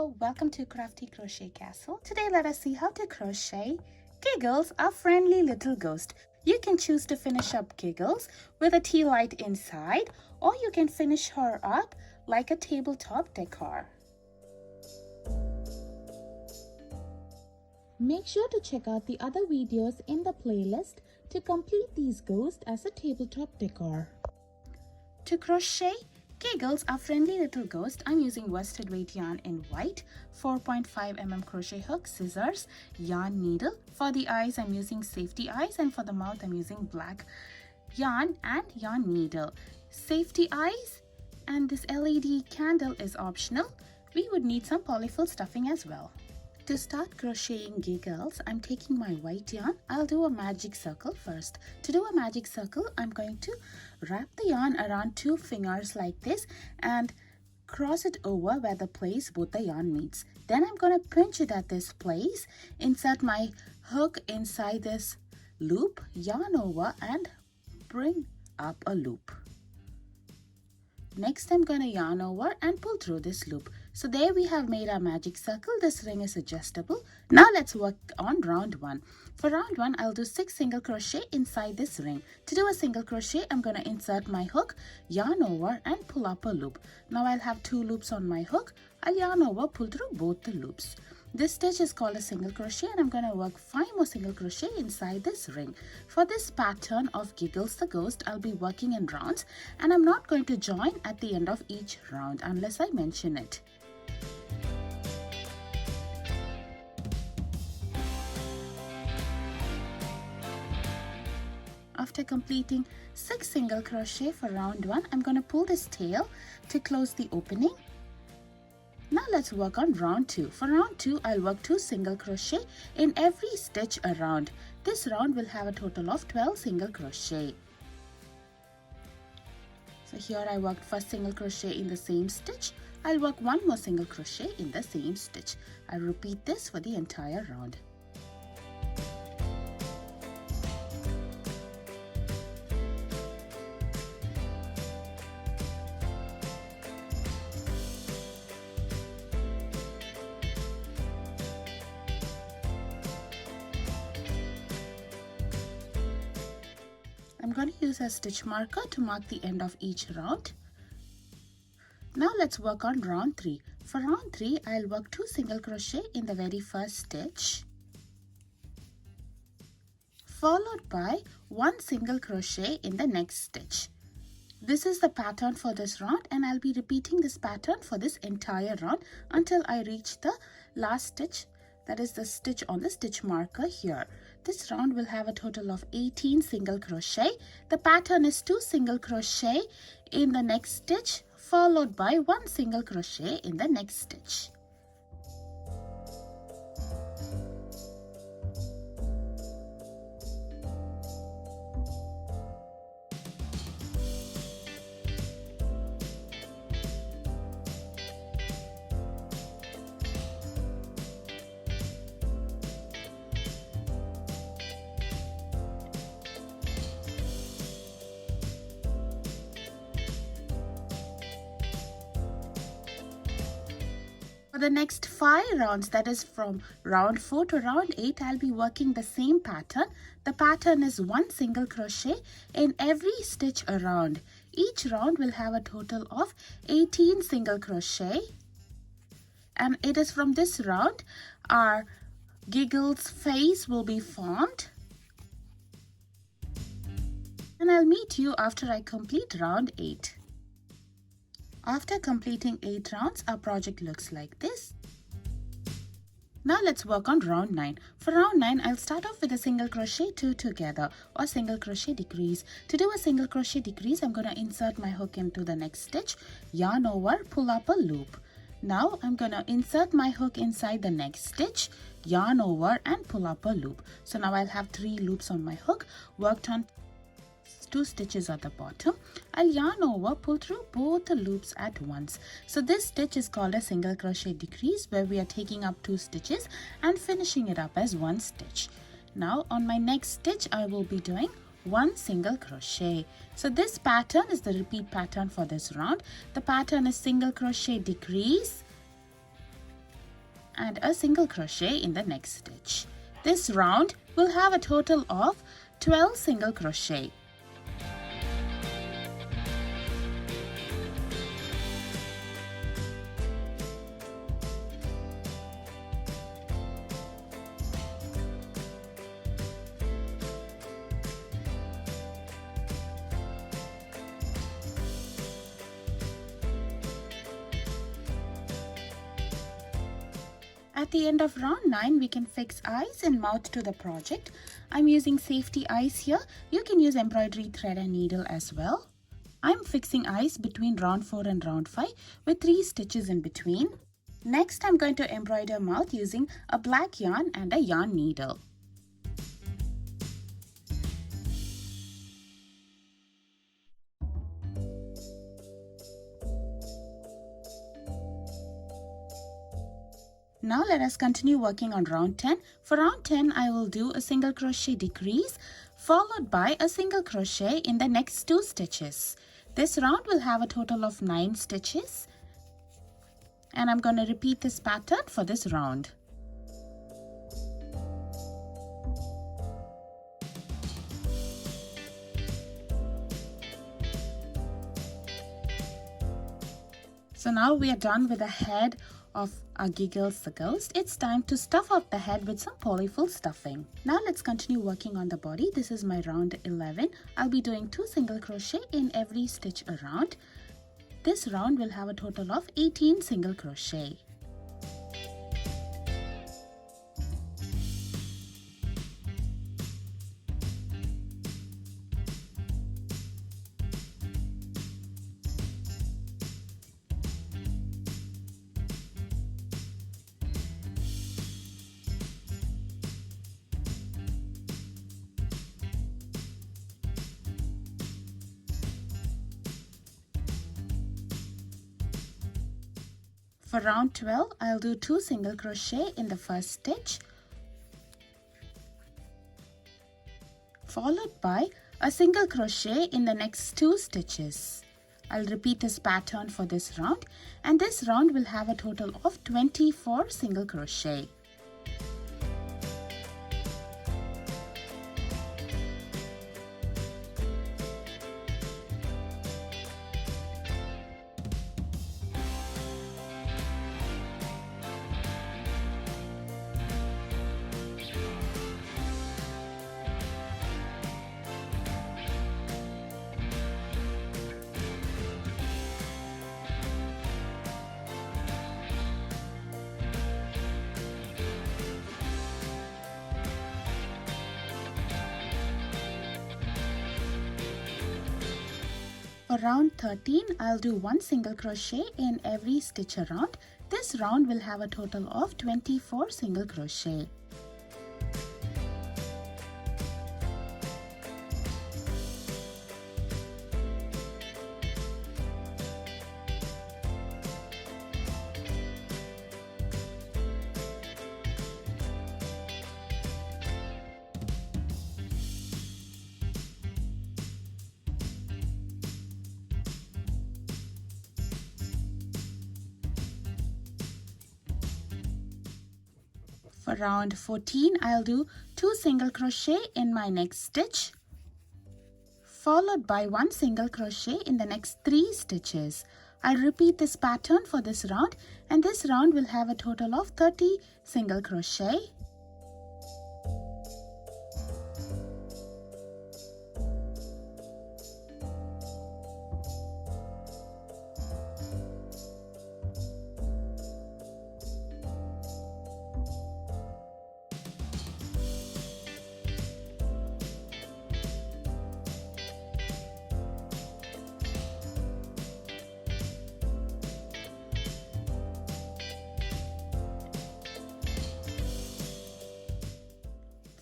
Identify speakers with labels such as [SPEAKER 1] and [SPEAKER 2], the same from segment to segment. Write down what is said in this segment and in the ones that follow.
[SPEAKER 1] Hello, welcome to Crafty Crochet Castle. Today let us see how to crochet Giggles, a friendly little ghost. You can choose to finish up Giggles with a tea light inside, or you can finish her up like a tabletop decor. Make sure to check out the other videos in the playlist to complete these ghosts as a tabletop decor. To crochet Giggles, a friendly little ghost, I'm using worsted weight yarn in white, 4.5 mm crochet hook, scissors, yarn needle. For the eyes, I'm using safety eyes, and for the mouth, I'm using black yarn and yarn needle. Safety eyes and this LED candle is optional. We would need some polyfill stuffing as well. To start crocheting Giggles, I'm taking my white yarn. I'll do a magic circle first. To do a magic circle, I'm going to wrap the yarn around 2 fingers like this and cross it over where the place both the yarn meets. Then I'm going to pinch it at this place, insert my hook inside this loop, yarn over and bring up a loop. Next, I'm going to yarn over and pull through this loop. So there we have made our magic circle. This ring is adjustable. Now let's work on round 1. For round 1, I'll do 6 single crochet inside this ring. To do a single crochet, I'm going to insert my hook, yarn over and pull up a loop. Now I'll have 2 loops on my hook. I'll yarn over, pull through both the loops. This stitch is called a single crochet, and I'm going to work 5 more single crochet inside this ring. For this pattern of Giggles the Ghost, I'll be working in rounds, and I'm not going to join at the end of each round unless I mention it. After completing 6 single crochet for round 1, I'm going to pull this tail to close the opening. Now let's work on round 2. For round 2, I'll work 2 single crochet in every stitch around. This round will have a total of 12 single crochet. So here I worked first single crochet in the same stitch. I'll work 1 more single crochet in the same stitch. I'll repeat this for the entire round. I'm going to use a stitch marker to mark the end of each round. Now let's work on round 3. For round 3, I'll work 2 single crochet in the very first stitch, followed by 1 single crochet in the next stitch. This is the pattern for this round, and I'll be repeating this pattern for this entire round until I reach the last stitch, that is the stitch on the stitch marker here. This round will have a total of 18 single crochet. The pattern is 2 single crochet in the next stitch, followed by 1 single crochet in the next stitch. For the next 5 rounds, that is from round 4 to round 8, I'll be working the same pattern. The pattern is 1 single crochet in every stitch around. Each round will have a total of 18 single crochet. And it is from this round our Giggles face will be formed. And I'll meet you after I complete round 8. After completing 8 rounds, our project looks like this. Now let's work on round 9. For round 9, I'll start off with a single crochet 2 together or single crochet decrease. To do a single crochet decrease, I'm going to insert my hook into the next stitch, yarn over, pull up a loop. Now I'm going to insert my hook inside the next stitch, yarn over and pull up a loop. So now I'll have 3 loops on my hook, worked on 2 stitches at the bottom. I'll yarn over, pull through both the loops at once. So this stitch is called a single crochet decrease, where we are taking up 2 stitches and finishing it up as 1 stitch. Now on my next stitch, I will be doing 1 single crochet. So this pattern is the repeat pattern for this round. The pattern is single crochet decrease, and a single crochet in the next stitch. This round will have a total of 12 single crochet. At the end of round 9, we can fix eyes and mouth to the project. I'm using safety eyes here. You can use embroidery thread and needle as well. I'm fixing eyes between round 4 and round 5 with 3 stitches in between. Next, I'm going to embroider mouth using a black yarn and a yarn needle. Now let us continue working on round 10. For round 10, I will do a single crochet decrease followed by a single crochet in the next 2 stitches. This round will have a total of 9 stitches, and I'm going to repeat this pattern for this round. So now we are done with the head of our Giggles the ghost. It's time to stuff up the head with some polyfill stuffing. Now let's continue working on the body. This is my round 11. I'll be doing 2 single crochet in every stitch around. This round will have a total of 18 single crochet. For round 12, I'll do 2 single crochet in the first stitch, followed by a single crochet in the next 2 stitches. I'll repeat this pattern for this round, and this round will have a total of 24 single crochet. For round 13, I'll do 1 single crochet in every stitch around. This round will have a total of 24 single crochet. For round 14, I'll do 2 single crochet in my next stitch, followed by 1 single crochet in the next 3 stitches. I'll repeat this pattern for this round, and this round will have a total of 30 single crochet.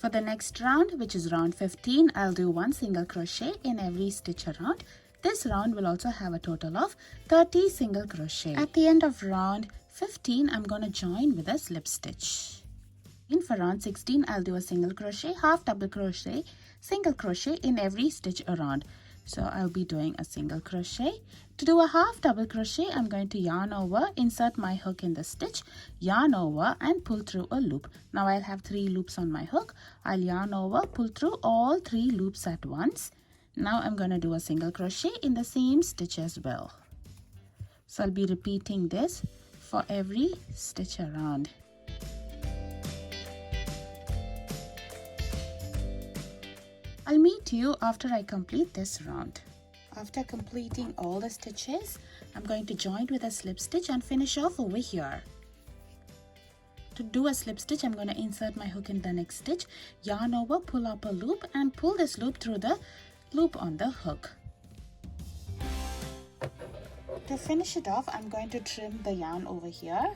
[SPEAKER 1] For the next round, which is round 15, I'll do 1 single crochet in every stitch around. This round will also have a total of 30 single crochet. At the end of round 15, I'm going to join with a slip stitch. For round 16, I'll do a single crochet, half double crochet, single crochet in every stitch around. So I'll be doing a single crochet. To do a half double crochet, I'm going to yarn over, insert my hook in the stitch, yarn over and pull through a loop. Now I'll have 3 loops on my hook. I'll yarn over, pull through all 3 loops at once. Now I'm going to do a single crochet in the same stitch as well. So I'll be repeating this for every stitch around. I'll meet you after I complete this round. After completing all the stitches, I'm going to join with a slip stitch and finish off over here. To do a slip stitch, I'm going to insert my hook in the next stitch, yarn over, pull up a loop and pull this loop through the loop on the hook. To finish it off, I'm going to trim the yarn over here.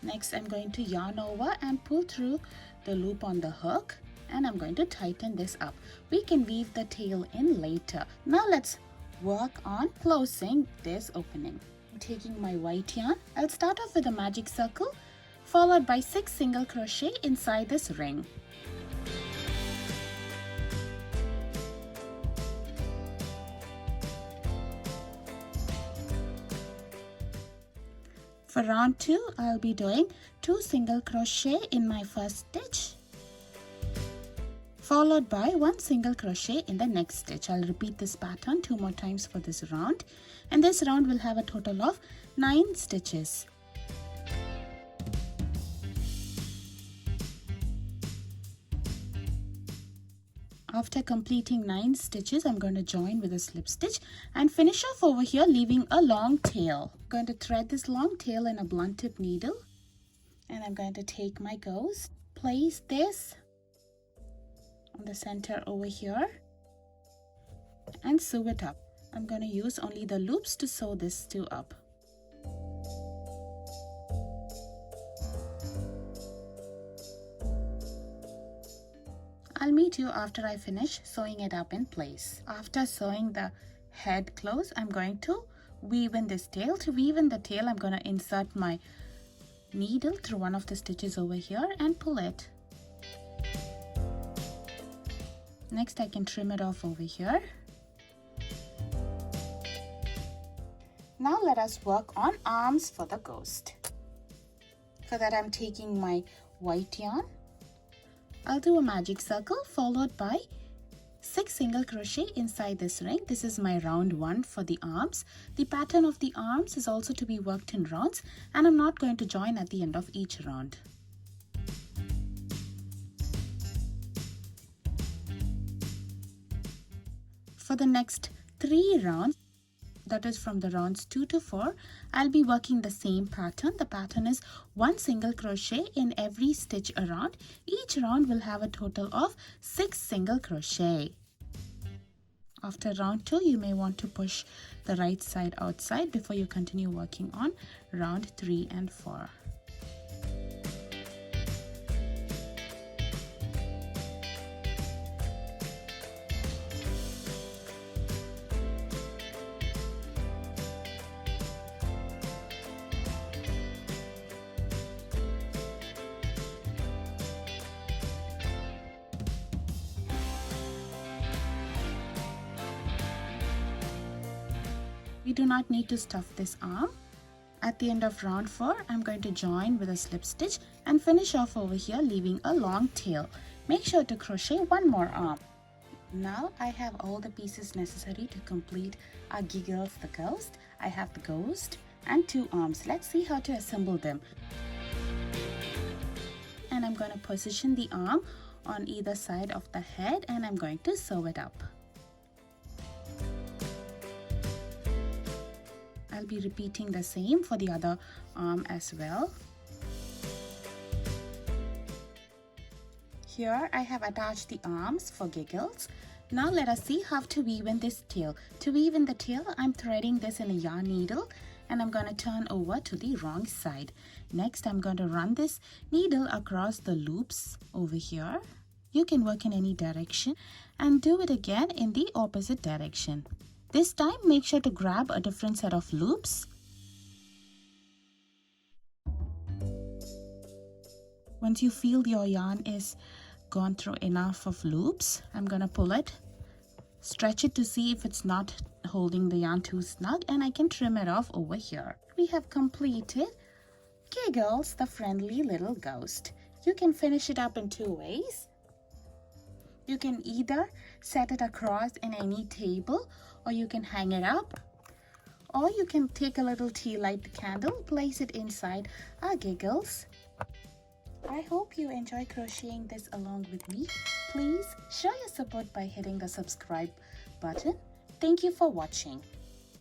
[SPEAKER 1] Next, I'm going to yarn over and pull through the loop on the hook. And I'm going to tighten this up. We can weave the tail in later. Now let's work on closing this opening. I'm taking my white yarn. I'll start off with a magic circle followed by 6 single crochet inside this ring. For round 2, I'll be doing 2 single crochet in my first stitch, followed by 1 single crochet in the next stitch. I'll repeat this pattern 2 more times for this round, and this round will have a total of 9 stitches. After completing 9 stitches, I'm going to join with a slip stitch and finish off over here, leaving a long tail. I'm going to thread this long tail in a blunt tip needle, and I'm going to take my ghost, place this on the center over here and sew it up. I'm going to use only the loops to sew this two up. I'll meet you after I finish sewing it up in place. After sewing the head close, I'm going to weave in this tail. To weave in the tail, I'm going to insert my needle through one of the stitches over here and pull it. Next, I can trim it off over here. Now let us work on arms for the ghost. For that, I'm taking my white yarn. I'll do a magic circle followed by 6 single crochet inside this ring. This is my round 1 for the arms. The pattern of the arms is also to be worked in rounds, and I'm not going to join at the end of each round. For the next 3 rounds, that is from the rounds 2 to 4, I'll be working the same pattern. The pattern is 1 single crochet in every stitch around. Each round will have a total of 6 single crochet. After round 2, you may want to push the right side outside before you continue working on round 3 and 4. We do not need to stuff this arm. At the end of round 4, I'm going to join with a slip stitch and finish off over here, leaving a long tail. Make sure to crochet 1 more arm. Now I have all the pieces necessary to complete our Giggles the ghost. I have the ghost and 2 arms. Let's see how to assemble them. And I'm going to position the arm on either side of the head, and I'm going to sew it up. I'll be repeating the same for the other arm as well. Here I have attached the arms for Giggles. Now let us see how to weave in this tail. To weave in the tail, I'm threading this in a yarn needle, and I'm going to turn over to the wrong side. Next, I'm going to run this needle across the loops over here. You can work in any direction and do it again in the opposite direction. This time, make sure to grab a different set of loops. Once you feel your yarn is gone through enough of loops, I'm going to pull it stretch it to see if it's not holding the yarn too snug, and I can trim it off over here. We have completed Giggles, the friendly little ghost. You can finish it up in two ways. You can either set it across in any table, or you can hang it up, or you can take a little tea light candle, place it inside our Giggles. I hope you enjoy crocheting this along with me. Please show your support by hitting the subscribe button. Thank you for watching.